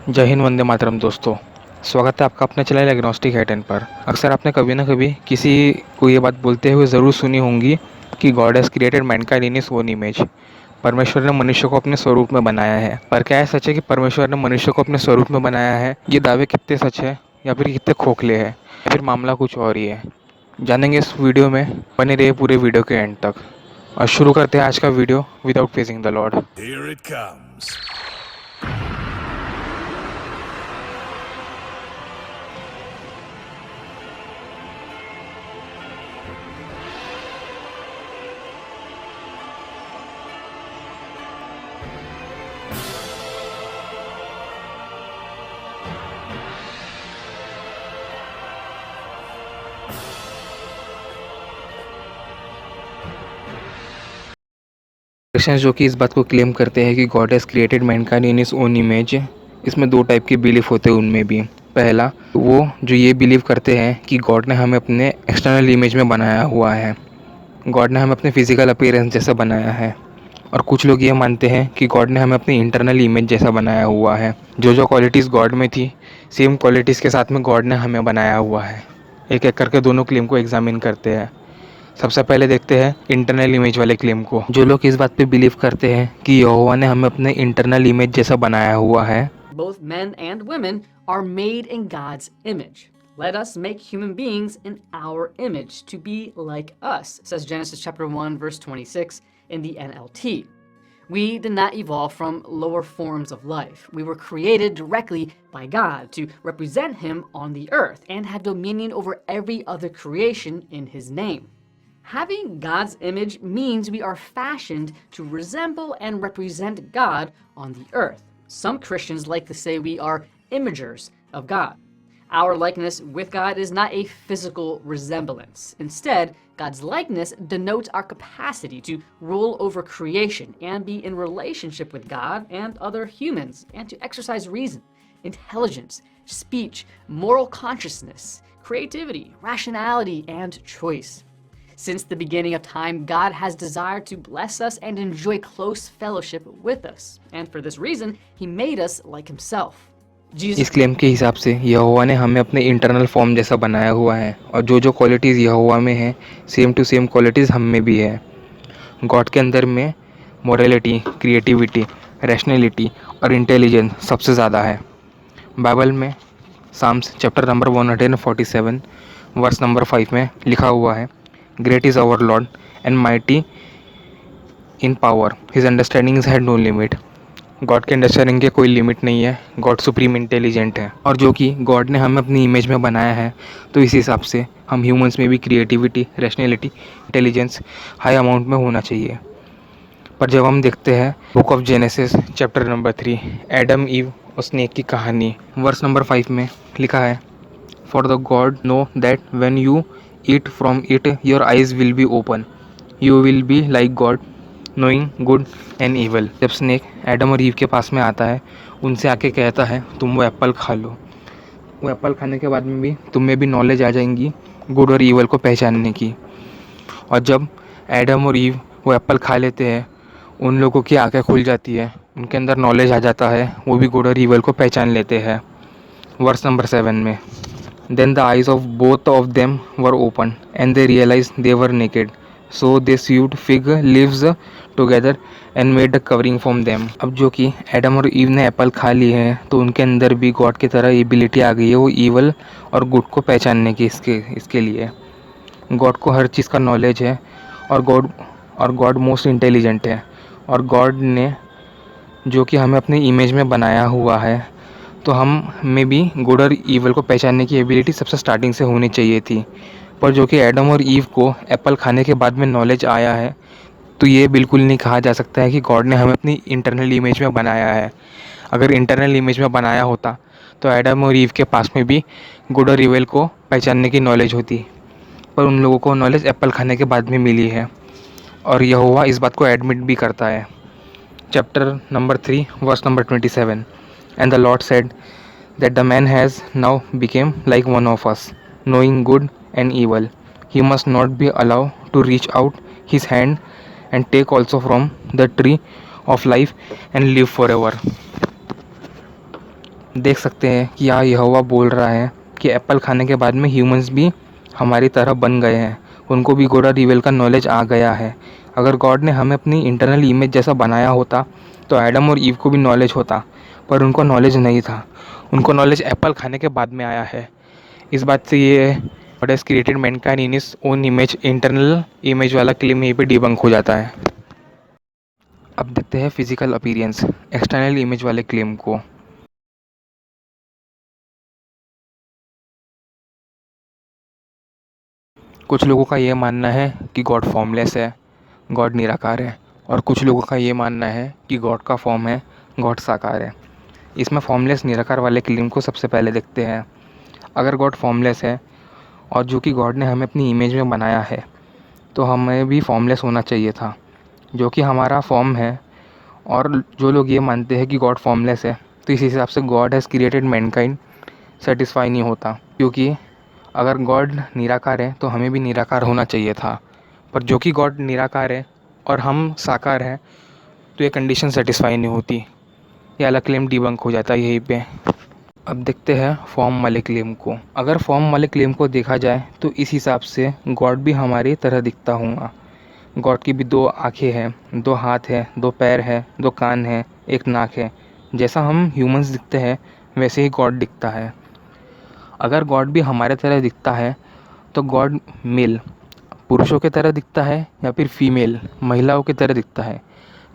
जय हिंद, वंदे मातरम दोस्तों। स्वागत है आपका अपने चैनल एग्नोस्टिक हैटन पर। अक्सर आपने कभी ना कभी किसी को ये बात बोलते हुए ज़रूर सुनी होंगी कि God has created Mankind in his own image. परमेश्वर ने मनुष्य को अपने स्वरूप में बनाया है। पर क्या है सच है कि परमेश्वर ने मनुष्य को अपने स्वरूप में बनाया है? ये दावे कितने सच है या फिर कितने खोखले हैं, या फिर मामला कुछ और ही है? जानेंगे इस वीडियो में। बने रहिए पूरे वीडियो के एंड तक। और शुरू करते हैं आज का video without facing the Lord. Here it comes. Christians जो कि इस बात को क्लेम करते हैं कि God has created Mankind in his own image, इसमें दो टाइप के बिलीफ होते हैं उनमें भी। पहला, वो जो ये बिलीव करते हैं कि गॉड ने हमें अपने एक्सटर्नल इमेज में बनाया हुआ है, गॉड ने हमें अपने फिजिकल अपीयरेंस जैसा बनाया है। और कुछ लोग ये मानते हैं कि गॉड ने हमें अपनी इंटरनल इमेज जैसा बनाया हुआ है। जो जो क्वालिटीज़ गॉड में थी, सेम क्वालिटीज़ के साथ में गॉड ने हमें बनाया हुआ है। एक एक करके दोनों क्लेम को एग्जामिन करते हैं। सबसे पहले देखते हैं इंटरनल इमेज वाले क्लेम को। जो लोग इस बात पे बिलीव करते हैं कि यहोवा ने हमें अपने इंटरनल इमेज जैसा बनाया हुआ है। Both men and women are made in God's image. Let us make human beings in our image to be like us, says Genesis chapter 1 verse 26 in the NLT. We did not evolve from lower forms of life. We were created directly by God to represent Him on the earth and have dominion over every other creation in His name. Having God's image means we are fashioned to resemble and represent God on the earth. Some Christians like to say we are imagers of God. Our likeness with God is not a physical resemblance. Instead, God's likeness denotes our capacity to rule over creation and be in relationship with God and other humans, and to exercise reason, intelligence, speech, moral consciousness, creativity, rationality, and choice. Since the beginning of time, God has desired to bless us and enjoy close fellowship with us. And for this reason, He made us like Himself. इस claim के हिसाब से यहोवा ने हमें अपने internal form जैसा बनाया हुआ है, और जो जो क्वालिटीज़ यहोवा में है, सेम टू सेम क्वालिटीज़ हम में भी है। गॉड के अंदर में मोरालिटी, क्रिएटिविटी, रैशनैलिटी और इंटेलिजेंस सबसे ज़्यादा है। बाइबल में Psalms chapter number 147 verse number 5 में लिखा हुआ है, great is our lord and mighty in power, his understanding had no limit. God के अंडरस्टैंडिंग के कोई लिमिट नहीं है। गॉड सुप्रीम इंटेलिजेंट है, और जो कि गॉड ने हमें अपनी इमेज में बनाया है, तो इस हिसाब से हम ह्यूमंस में भी creativity, rationality, intelligence high amount में होना चाहिए। पर जब हम देखते हैं book of Genesis chapter number 3, Adam Eve और स्नेक की कहानी, वर्स नंबर 5 में लिखा है, for the God know that when you eat from it your eyes will be open, you will be like God knowing good and evil. जब snake Adam और Eve के पास में आता है, उनसे आके कहता है, तुम वो एप्पल खा लो। वो एप्पल खाने के बाद में भी तुम में भी नॉलेज आ जाएंगी गुड और ईवल को पहचानने की। और जब एडम और ईव वो एप्पल खा लेते हैं, उन लोगों की आंखें खुल जाती है, उनके अंदर नॉलेज आ जाता है, वो भी गुड और ईवल को पहचान लेते हैं। वर्स नंबर 7 में, then the eyes of both of them were open and they realise they were naked, so they sewed fig leaves together and made the covering from them. अब जो कि Adam और ewe ने Apple खा ली है, तो उनके अंदर भी गॉड की तरह एबिलिटी आ गई है, वो ईवल और गुड को पहचानने की। इसके लिए गॉड को हर चीज़ का नॉलेज है, और गॉड मोस्ट इंटेलिजेंट है। और गॉड ने जो कि हमें अपनी इमेज में बनाया हुआ है, तो हम में भी गुड और ईवल को पहचानने की एबिलिटी सबसे स्टार्टिंग से होनी चाहिए थी। पर जो कि एडम और ईव को एप्पल खाने के बाद में नॉलेज आया है, तो ये बिल्कुल नहीं कहा जा सकता है कि गॉड ने हमें अपनी इंटरनल इमेज में बनाया है। अगर इंटरनल इमेज में बनाया होता, तो एडम और ईव के पास में भी गुड और ईवल को पहचानने की नॉलेज होती। पर उन लोगों को नॉलेज एप्पल खाने के बाद में मिली है, और यहोवा इस बात को एडमिट भी करता है। Chapter number 3 verse number 27, and the lord said that the man has now become like one of us, knowing good and evil. He must not be allowed to reach out his hand and take also from the tree of life and live forever. देख सकते हैं कि यहाँ यहोवा बोल रहा है कि Apple खाने के बाद में ह्यूमंस भी हमारी तरह बन गए हैं, उनको भी गुड और इविल का नॉलेज आ गया है। अगर गॉड ने हमें अपनी इंटरनल इमेज जैसा बनाया होता तो एडम और ईव को भी नॉलेज होता, पर उनको नॉलेज नहीं था। उनको नॉलेज एप्पल खाने के बाद में आया है। इस बात से ये God has created Mankind in his own image, internal image वाला क्लेम यहीं पे डिबंक हो जाता है। अब देखते हैं फिजिकल अपीयरेंस, एक्सटर्नल इमेज वाले क्लेम को। कुछ लोगों का ये मानना है कि गॉड फॉर्मलेस है, गॉड निराकार है, और कुछ लोगों का ये मानना है कि गॉड का फॉर्म है, गॉड साकार है। इसमें फॉर्मलेस निराकार वाले क्लेम को सबसे पहले देखते हैं। अगर गॉड फॉर्मलेस है और जो कि गॉड ने हमें अपनी इमेज में बनाया है, तो हमें भी फॉर्मलेस होना चाहिए था, जो कि हमारा फॉर्म है। और जो लोग ये मानते हैं कि गॉड फॉर्मलेस है, तो इस हिसाब से God has created Mankind satisfy नहीं होता, क्योंकि अगर गॉड निराकार है तो हमें भी निराकार होना चाहिए था। पर जो कि गॉड निराकार है और हम साकार हैं, तो ये कंडीशन सेटिस्फाई नहीं होती। ये वाला क्लेम डिबंक हो जाता है यहीं पे। अब देखते हैं फॉर्म वाले क्लेम को। अगर फॉर्म वाले क्लेम को देखा जाए तो इस हिसाब से गॉड भी हमारी तरह दिखता होगा। गॉड की भी 2 आँखें हैं, 2 हाथ हैं, 2 पैर हैं, 2 कान हैं, 1 नाक है। जैसा हम ह्यूमंस दिखते हैं वैसे ही गॉड दिखता है। अगर गॉड भी हमारे तरह दिखता है तो गॉड मेल पुरुषों की तरह दिखता है या फिर फीमेल महिलाओं की तरह दिखता है,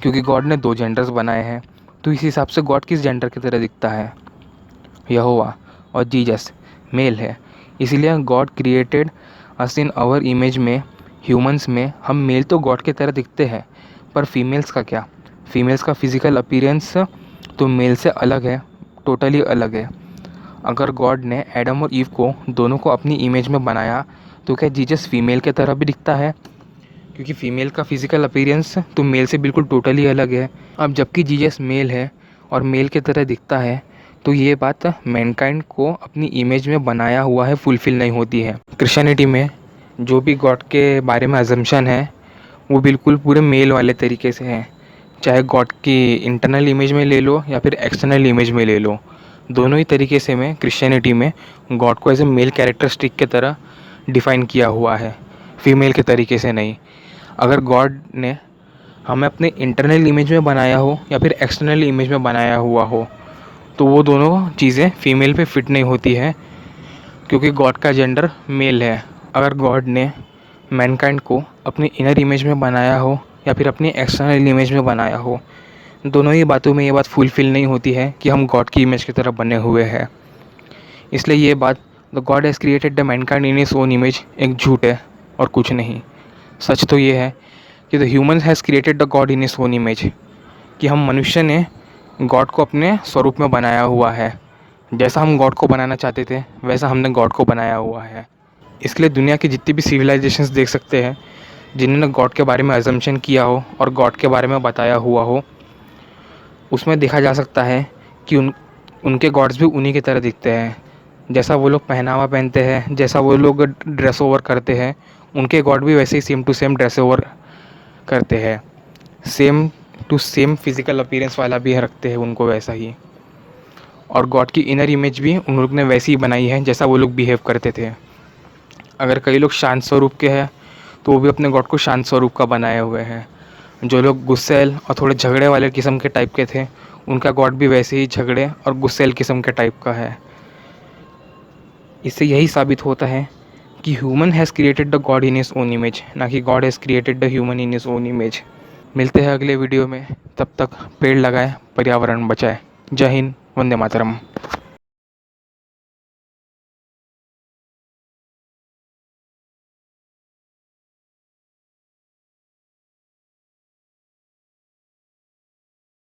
क्योंकि गॉड ने 2 जेंडर्स बनाए हैं। तो इस हिसाब से गॉड किस जेंडर की तरह दिखता है? यहोवा और जीसस मेल है, इसीलिए God created us in our image में। ह्यूमंस में हम मेल तो गॉड की तरह दिखते हैं, पर फीमेल्स का क्या? फीमेल्स का फिजिकल अपीयरेंस तो मेल से अलग है, टोटली अलग है। अगर गॉड ने एडम और ईव को दोनों को अपनी इमेज में बनाया, तो क्या जीसस फीमेल की तरह भी दिखता है? क्योंकि फ़ीमेल का फिजिकल अपीयरेंस तो मेल से बिल्कुल टोटली अलग है। अब जबकि जीसस मेल है और मेल की तरह दिखता है, तो ये बात मैनकाइंड को अपनी इमेज में बनाया हुआ है फुलफ़िल नहीं होती है। क्रिश्चियनिटी में जो भी गॉड के बारे में अजम्पशन है, वो बिल्कुल पूरे मेल वाले तरीके से है। चाहे गॉड की इंटरनल इमेज में ले लो या फिर एक्सटर्नल इमेज में ले लो, दोनों ही तरीके से में क्रिश्चियनिटी में गॉड को एज ए मेल कैरेक्टरिस्टिक की तरह डिफ़ाइन किया हुआ है, फीमेल के तरीके से नहीं। अगर गॉड ने हमें अपने इंटरनल इमेज में बनाया हो या फिर एक्सटर्नल इमेज में बनाया हुआ हो, तो वो दोनों चीज़ें फीमेल पे फिट नहीं होती है, क्योंकि गॉड का जेंडर मेल है। अगर गॉड ने मैनकाइंड को अपनी इनर इमेज में बनाया हो या फिर अपनी एक्सटर्नल इमेज में बनाया हो, दोनों ही बातों में ये बात फुलफ़िल नहीं होती है कि हम गॉड की इमेज की तरह बने हुए हैं। इसलिए ये बात the God has created the Mankind in his own image एक झूठ है और कुछ नहीं। सच तो ये है कि the human has created the God in his own image, कि हम मनुष्य ने गॉड को अपने स्वरूप में बनाया हुआ है। जैसा हम गॉड को बनाना चाहते थे वैसा हमने गॉड को बनाया हुआ है। इसलिए दुनिया की जितनी भी सिविलाइजेशंस देख सकते हैं जिन्होंने गॉड के बारे में अजम्पशन किया हो और गॉड के बारे में बताया हुआ हो, उसमें देखा जा सकता है कि उनके गॉड्स भी उन्हीं की तरह दिखते हैं। जैसा वो लोग पहनावा पहनते हैं, जैसा वो लोग ड्रेस ओवर करते हैं, उनके गॉड भी वैसे ही same to same dress over करते हैं। Same to same physical appearance वाला भी रखते हैं उनको वैसा ही। और गॉड की इनर इमेज भी उन लोग ने वैसी ही बनाई है जैसा वो लोग बिहेव करते थे। अगर कई लोग शांत स्वरूप के हैं तो वो भी अपने गॉड को शांत स्वरूप का बनाए हुए हैं। जो लोग गुस्सैल और थोड़े झगड़े वाले किस्म के टाइप के थे, उनका गॉड भी वैसे ही झगड़े और गुस्सैल किस्म के टाइप का है। इससे यही साबित होता है कि human has created the God in his own image, ना कि God has created the human in his own image. मिलते हैं अगले वीडियो में, तब तक पेड़ लगाएं, पर्यावरण बचाएं। जय हिंद, वंदे मातरम।